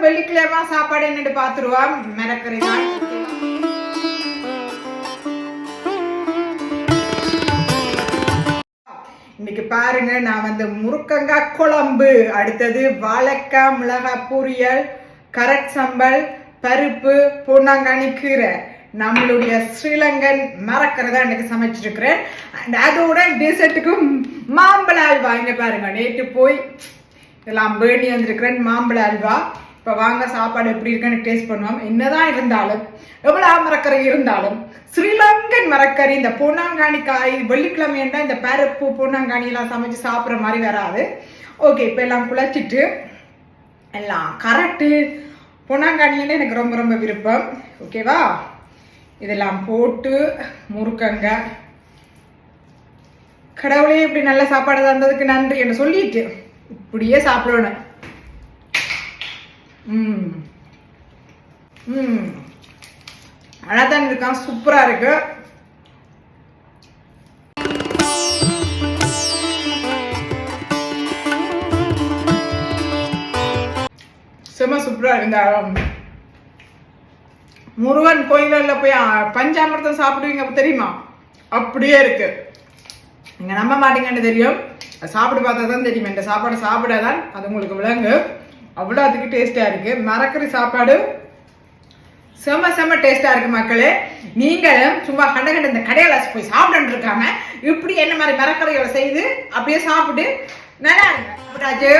வெள்ளிக்கிழமை சாப்பாடு என்னட்டு பாத்துருவோம். மிரக்கறி தான். இன்னைக்கு பாருங்க, நான் வந்து முருக்கங்காய் குழம்பு, அடுத்தது வாழைக்காய் மிளகாய் பொரியல், கரட் சம்பல், பருப்பு, பொன்னாங்கானி கீரை, நம்மளுடைய ஸ்ரீலங்கன் மரக்கறி இன்னைக்கு சமைச்சிருக்கிறேன். அதோட டெசர்ட்டுக்கும் மாம்பழ அல்வா. இங்க பாருங்க, நேற்று போய் எல்லாம் பேணி வந்திருக்கிறேன் மாம்பழ அல்வா. இப்போ வாங்க சாப்பாடு எப்படி இருக்குன்னு டேஸ்ட் பண்ணுவோம். என்னதான் இருந்தாலும், எவ்வளவு மரக்கறி இருந்தாலும், ஸ்ரீலங்கன் மரக்கறி, இந்த பொன்னாங்கானி காய், வெள்ளிக்கிழமை இந்த பருப்பு பொன்னாங்கானி எல்லாம் சமைச்சு சாப்பிட்ற மாதிரி வராது. ஓகே, இப்போ எல்லாம் குழச்சிட்டு எல்லாம் கரெக்டு. பொன்னாங்கானின்னு எனக்கு ரொம்ப ரொம்ப விருப்பம். ஓகேவா, இதெல்லாம் போட்டு முறுக்கங்க. கடவுளே இப்படி நல்ல சாப்பாடு தந்ததுக்கு நன்றி என்று சொல்லிட்டு இப்படியே சாப்பிடணும். அழகான் இருக்கான், சூப்பரா இருக்கு. செம சூப்பரா இருக்கு. முருகன் கோயில்ல போய் பஞ்சாமிர்தம் சாப்பிடுவீங்க தெரியுமா, அப்படியே இருக்கு. நீங்க நம்ப மாட்டீங்கன்னு தெரியும், சாப்பிட்டு பார்த்தா தான் தெரியும். இந்த சாப்பாடு சாப்பிடாதான் அது உங்களுக்கு விளங்கு. அவ்வளோ அதுக்கு டேஸ்டா இருக்கு. மரக்கறி சாப்பாடு செம செம டேஸ்டா இருக்கு மக்களே. நீங்களும் சும்மா கண்ட கண்ட இந்த கடையில போய் சாப்பிட்டு இருக்காம இப்படி என்ன மாதிரி மரக்கறிகளை செய்து அப்படியே சாப்பிட்டு நல்லா இருக்கு.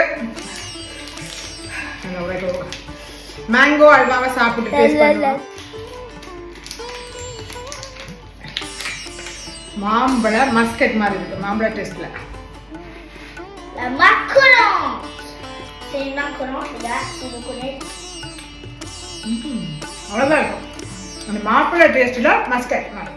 மேங்கோ அல்வாவை சாப்பிட்டு டேஸ்ட் பண்ணுவோம். மாம்பழ மஸ்கட் மாதிரி இருக்கு, மாம்பழ டேஸ்ட்ல. அவ்வளவுதான் இருக்கும். அந்த மாம்பழ டேஸ்ட்ல மஸ்கட் மாதிரி.